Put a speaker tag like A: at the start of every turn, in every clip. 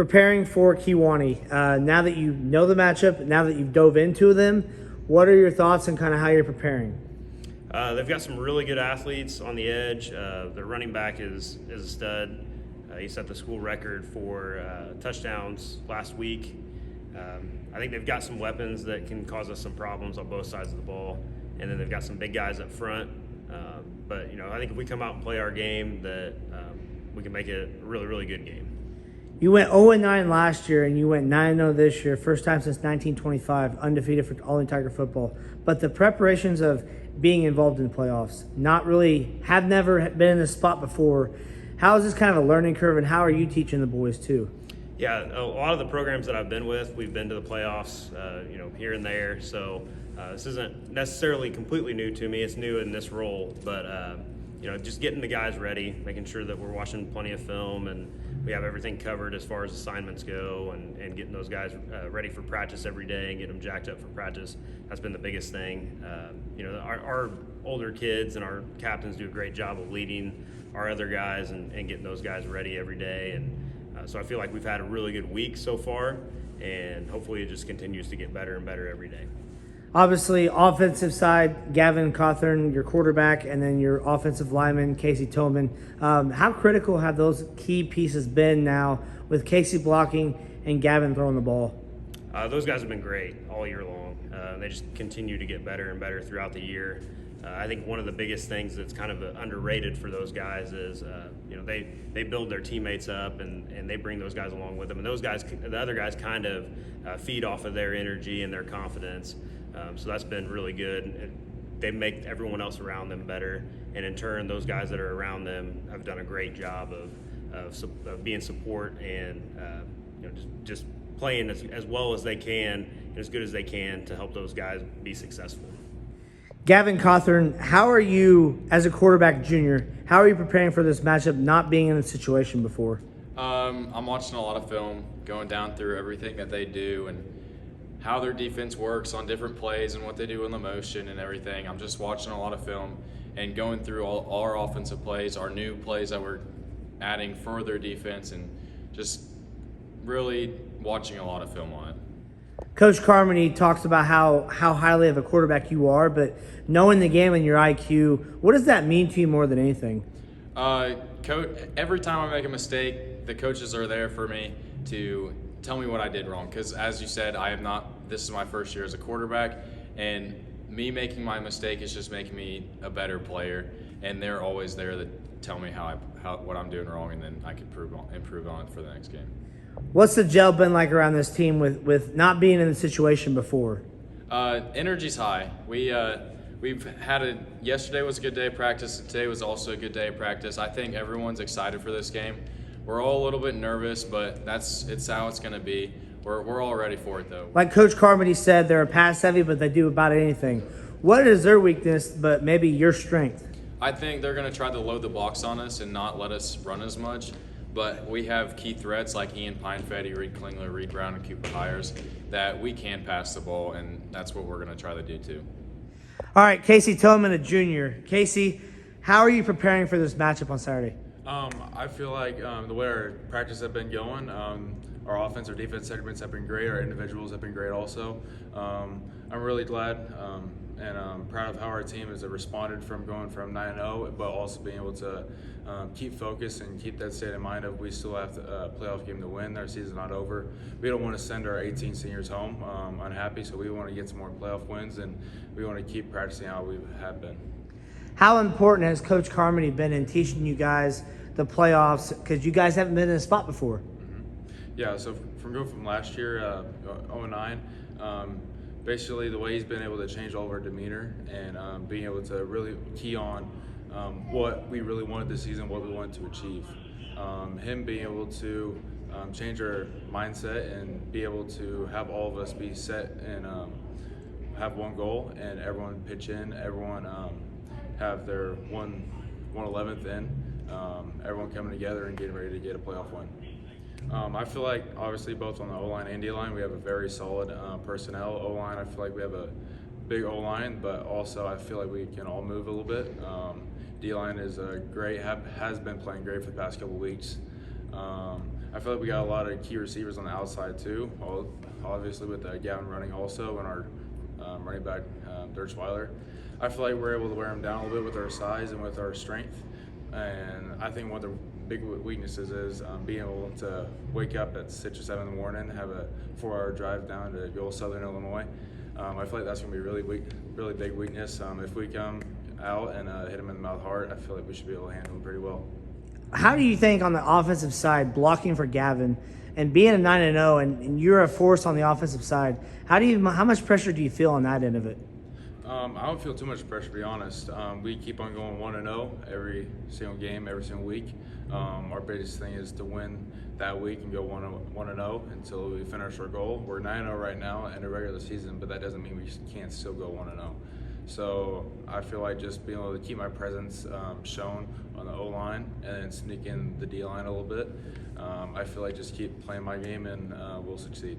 A: Preparing for Kewanee, now that you know the matchup, now that you've dove into them, what are your thoughts on kind of how you're preparing?
B: They've got some really good athletes on the edge. Their running back is a stud. He set the school record for touchdowns last week. I think they've got some weapons that can cause us some problems on both sides of the ball, and then they've got some big guys up front. But I think if we come out and play our game, that we can make it a really, really good game.
A: You went 0-9 last year, and you went 9-0 this year, first time since 1925, undefeated for Olney Tiger football. But the preparations of being involved in the playoffs, have never been in this spot before. How is this kind of a learning curve, and how are you teaching the boys too?
B: Yeah, a lot of the programs that I've been with, we've been to the playoffs, here and there. So this isn't necessarily completely new to me. It's new in this role, but just getting the guys ready, making sure that we're watching plenty of film and we have everything covered as far as assignments go, and getting those guys ready for practice every day and get them jacked up for practice. That's been the biggest thing. Our older kids and our captains do a great job of leading our other guys and getting those guys ready every day. And so I feel like we've had a really good week so far, and hopefully it just continues to get better and better every day.
A: Obviously, offensive side, Gavyn, Cothern, your quarterback, and then your offensive lineman, Casey Thomann. How critical have those key pieces been now with Casey blocking and Gavyn throwing the ball?
B: Those guys have been great all year long. They just continue to get better and better throughout the year. I think one of the biggest things that's kind of underrated for those guys is, they build their teammates up and they bring those guys along with them. And those guys, the other guys kind of feed off of their energy and their confidence. So that's been really good. They make everyone else around them better. And in turn, those guys that are around them have done a great job of being support and, just playing as well as they can and as good as they can to help those guys be successful.
A: Gavyn, Cothern, how are you, as a quarterback junior, how are you preparing for this matchup not being in the situation before?
C: I'm watching a lot of film, going down through everything that they do and how their defense works on different plays and what they do in the motion and everything. I'm just watching a lot of film and going through all our offensive plays, our new plays that we're adding for their defense, and just really watching a lot of film on it.
A: Coach Carmody talks about how highly of a quarterback you are, but knowing the game and your IQ, what does that mean to you more than anything?
C: Every time I make a mistake, the coaches are there for me to tell me what I did wrong. Because as you said, this is my first year as a quarterback, and me making my mistake is just making me a better player. And they're always there to tell me what I'm doing wrong, and then I can improve on it for the next game.
A: What's the gel been like around this team with not being in the situation before?
C: Energy's high. Yesterday was a good day of practice. Today was also a good day of practice. I think everyone's excited for this game. We're all a little bit nervous, but it's how it's going to be. We're all ready for it, though.
A: Like Coach Carmody said, they're pass heavy, but they do about anything. What is their weakness, but maybe your strength?
C: I think they're going to try to load the box on us and not let us run as much. But we have key threats like Ian Pinefetti, Reed Klingler, Reed Brown, and Cooper Hires that we can pass the ball, and that's what we're going to try to do too.
A: All right, Casey Thomann, a junior. Casey, how are you preparing for this matchup on Saturday?
D: I feel like the way our practice have been going, our offense, our defense segments have been great. Our individuals have been great also. I'm really glad and proud of how our team has responded from going from 9-0, but also being able to keep focused and keep that state of mind of we still have a playoff game to win. Our season's not over. We don't want to send our 18 seniors home unhappy, so we want to get some more playoff wins, and we want to keep practicing how we have been.
A: How important has Coach Carmody been in teaching you guys the playoffs, because you guys haven't been in a spot before?
D: Mm-hmm. Yeah, so from last year, 0-9, basically the way he's been able to change all of our demeanor and being able to really key on what we really wanted this season, what we wanted to achieve. Him being able to change our mindset and be able to have all of us be set and have one goal and everyone pitch in, everyone have their 1/11th in, everyone coming together and getting ready to get a playoff win. I feel like obviously both on the O-line and D-line we have a very solid personnel. O-line, I feel like we have a big O-line, but also I feel like we can all move a little bit. D-line is great, has been playing great for the past couple weeks. I feel like we got a lot of key receivers on the outside too. Obviously with Gavyn running also, and our running back Weiler. I feel like we're able to wear them down a little bit with our size and with our strength. And I think one of the big weaknesses is being able to wake up at 6 or 7 in the morning, have a 4-hour drive down to go Southern Illinois. I feel like that's going to be a really big weakness. If we come out and hit them in the mouth hard, I feel like we should be able to handle them pretty well.
A: How do you think on the offensive side, blocking for Gavyn and being a 9-0 and you're a force on the offensive side, how much pressure do you feel on that end of it?
D: I don't feel too much pressure, to be honest. We keep on going 1-0 every single game, every single week. Our biggest thing is to win that week and go 1-0 until we finish our goal. We're 9-0 right now in the regular season, but that doesn't mean we can't still go 1-0. So I feel like just being able to keep my presence shown on the O-line and then sneak in the D-line a little bit. I feel like just keep playing my game and we'll succeed.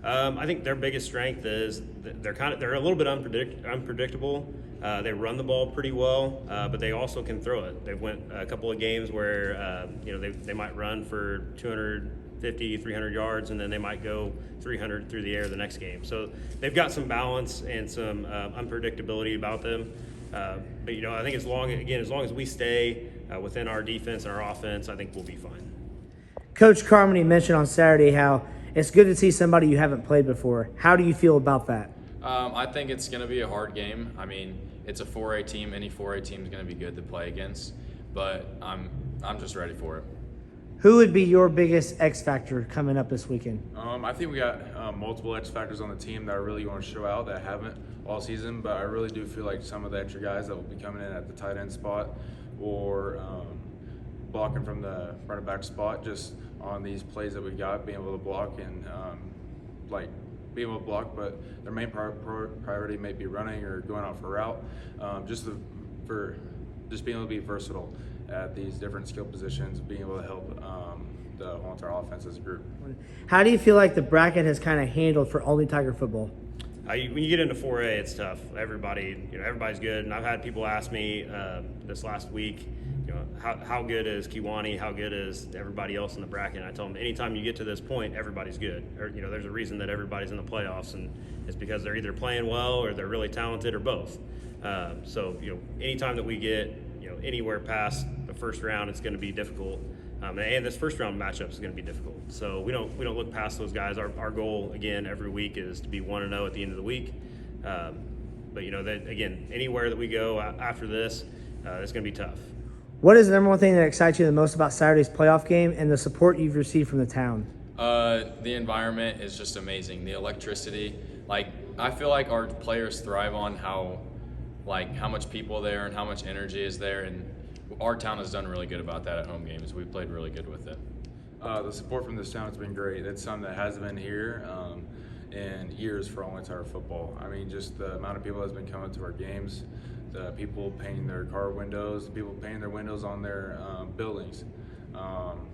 B: I think their biggest strength is they're a little bit unpredictable. They run the ball pretty well, but they also can throw it. They've went a couple of games where they might run for 250, 300 yards, and then they might go 300 through the air the next game. So they've got some balance and some unpredictability about them. But I think as long as we stay within our defense and our offense, I think we'll be fine.
A: Coach Carmody mentioned on Saturday how it's good to see somebody you haven't played before. How do you feel about that?
C: I think it's going to be a hard game. I mean, it's a 4A team. Any 4A team is going to be good to play against, but I'm just ready for it.
A: Who would be your biggest X factor coming up this weekend?
D: I think we got multiple X factors on the team that are really going to show out that haven't all season, but I really do feel like some of the extra guys that will be coming in at the tight end spot or blocking from the running back spot, just on these plays that we got, being able to block and being able to block, but their main priority may be running or going out for a route, just being able to be versatile at these different skill positions, being able to help the whole entire offense as a group.
A: How do you feel like the bracket has kind of handled for Olney Tiger football?
B: When you get into 4A, it's tough. Everybody's good, and I've had people ask me this last week, how good is Kewanee? How good is everybody else in the bracket? And I tell them, anytime you get to this point, everybody's good. There's a reason that everybody's in the playoffs, and it's because they're either playing well or they're really talented or both. So anytime that we get anywhere past the first round, it's going to be difficult. And this first round matchup is going to be difficult. So we don't look past those guys. Our goal again every week is to be 1-0 at the end of the week. But again, anywhere that we go after this, it's going to be tough.
A: What is the number one thing that excites you the most about Saturday's playoff game and the support you've received from the town?
C: The environment is just amazing. The electricity, I feel like our players thrive on how much people there and how much energy is there, and our town has done really good about that at home games. We've played really good with it.
D: The support from this town has been great. It's something that hasn't been here in years for Olney Tiger football. I mean, just the amount of people that's been coming to our games, the people painting their car windows, the people painting their windows on their buildings.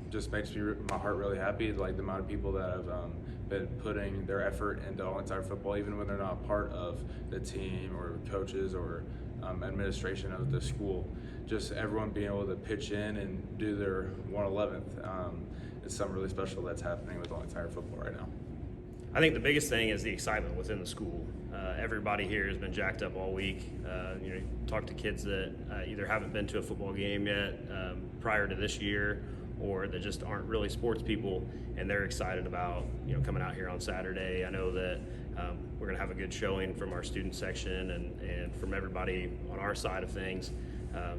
D: Just makes my heart really happy, the amount of people that have been putting their effort into Olney Tiger football, even when they're not part of the team or coaches or administration of the school. Just everyone being able to pitch in and do their 1/11th. It's something really special that's happening with Olney Tiger football right now.
B: I think the biggest thing is the excitement within the school. Everybody here has been jacked up all week. Talk to kids that either haven't been to a football game yet prior to this year, or that just aren't really sports people, and they're excited about coming out here on Saturday. I know that we're going to have a good showing from our student section and from everybody on our side of things.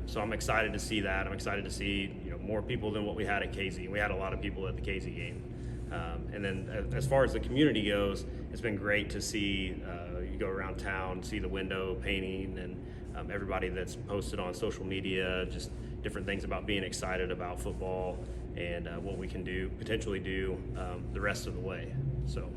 B: So I'm excited to see that. I'm excited to see more people than what we had at KZ. We had a lot of people at the KZ game. And then as far as the community goes, it's been great to see you go around town, see the window painting, and everybody that's posted on social media, just different things about being excited about football and what we can potentially do the rest of the way. So.